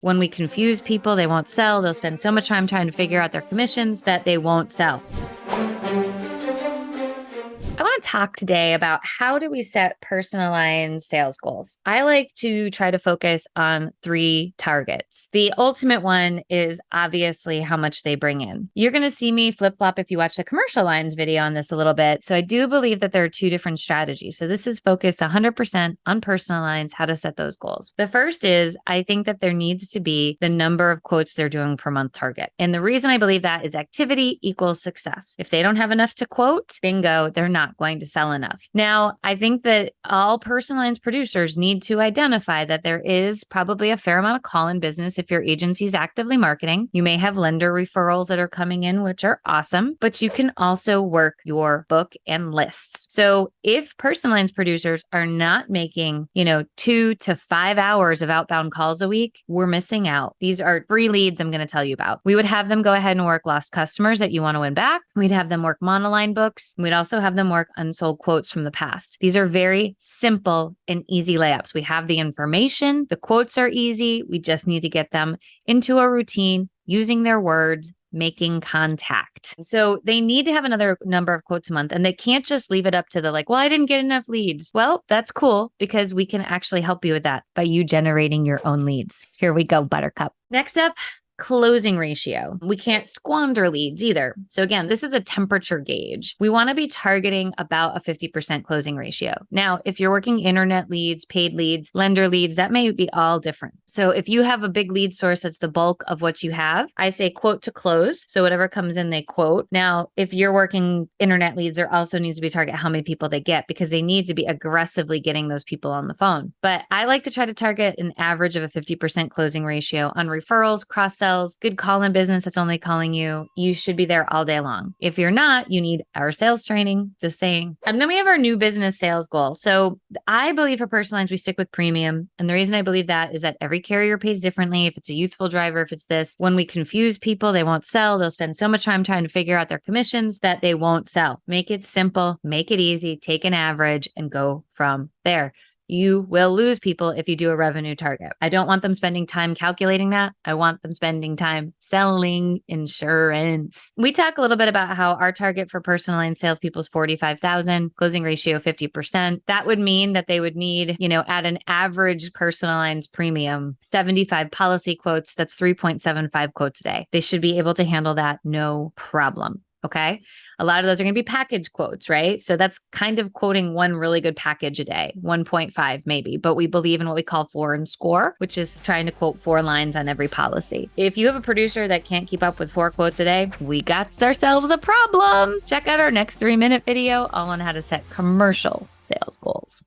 When we confuse people, they won't sell. They'll spend so much time trying to figure out their commissions that they won't sell. I want to talk today about how do we set personalized sales goals. I like to try to focus on 3 targets. The ultimate one is obviously how much they bring in. You're going to see me flip-flop if you watch the commercial lines video on this a little bit. So I do believe that there are 2 different strategies. So this is focused 100% on personal lines, how to set those goals. The first is I think that there needs to be the number of quotes they're doing per month target. And the reason I believe that is activity equals success. If they don't have enough to quote, bingo, they're not going to sell enough. Now, I think that all personal lines producers need to identify that there is probably a fair amount of call-in business if your agency is actively marketing. You may have lender referrals that are coming in, which are awesome, but you can also work your book and lists. So if personal lines producers are not making, 2 to 5 hours of outbound calls a week, we're missing out. These are free leads I'm going to tell you about. We would have them go ahead and work lost customers that you want to win back. We'd have them work monoline books. We'd also have them work unsold quotes from the past. These are very simple and easy layups. We have the information. The quotes are easy. We just need to get them into a routine, using their words, making contact. So they need to have another number of quotes a month, and they can't just leave it up to the I didn't get enough leads. Well, that's cool because we can actually help you with that by you generating your own leads. Here we go, Buttercup. Next up, closing ratio. We can't squander leads either. So again, this is a temperature gauge. We want to be targeting about a 50% closing ratio. Now, if you're working internet leads, paid leads, lender leads, that may be all different. So if you have a big lead source that's the bulk of what you have, I say quote to close. So whatever comes in, they quote. Now, if you're working internet leads, there also needs to be target how many people they get because they need to be aggressively getting those people on the phone. But I like to try to target an average of a 50% closing ratio on referrals, cross-sell, good call-in business that's only calling you. You should be there all day long. If you're not, you need our sales training, just saying. And then we have our new business sales goal. So I believe for personal lines, we stick with premium. And the reason I believe that is that every carrier pays differently. If it's a youthful driver, if it's this, when we confuse people, they won't sell. They'll spend so much time trying to figure out their commissions that they won't sell. Make it simple, make it easy, take an average and go from there. You will lose people if you do a revenue target. I don't want them spending time calculating that. I want them spending time selling insurance. We talk a little bit about how our target for personal line salespeople is 45,000, closing ratio 50%. That would mean that they would need, at an average personal lines premium, 75 policy quotes. That's 3.75 quotes a day. They should be able to handle that no problem. Okay. A lot of those are going to be package quotes, right? So that's kind of quoting one really good package a day, 1.5 maybe, but we believe in what we call 4 and score, which is trying to quote 4 lines on every policy. If you have a producer that can't keep up with 4 quotes a day, we got ourselves a problem. Check out our next 3-minute video all on how to set commercial sales goals.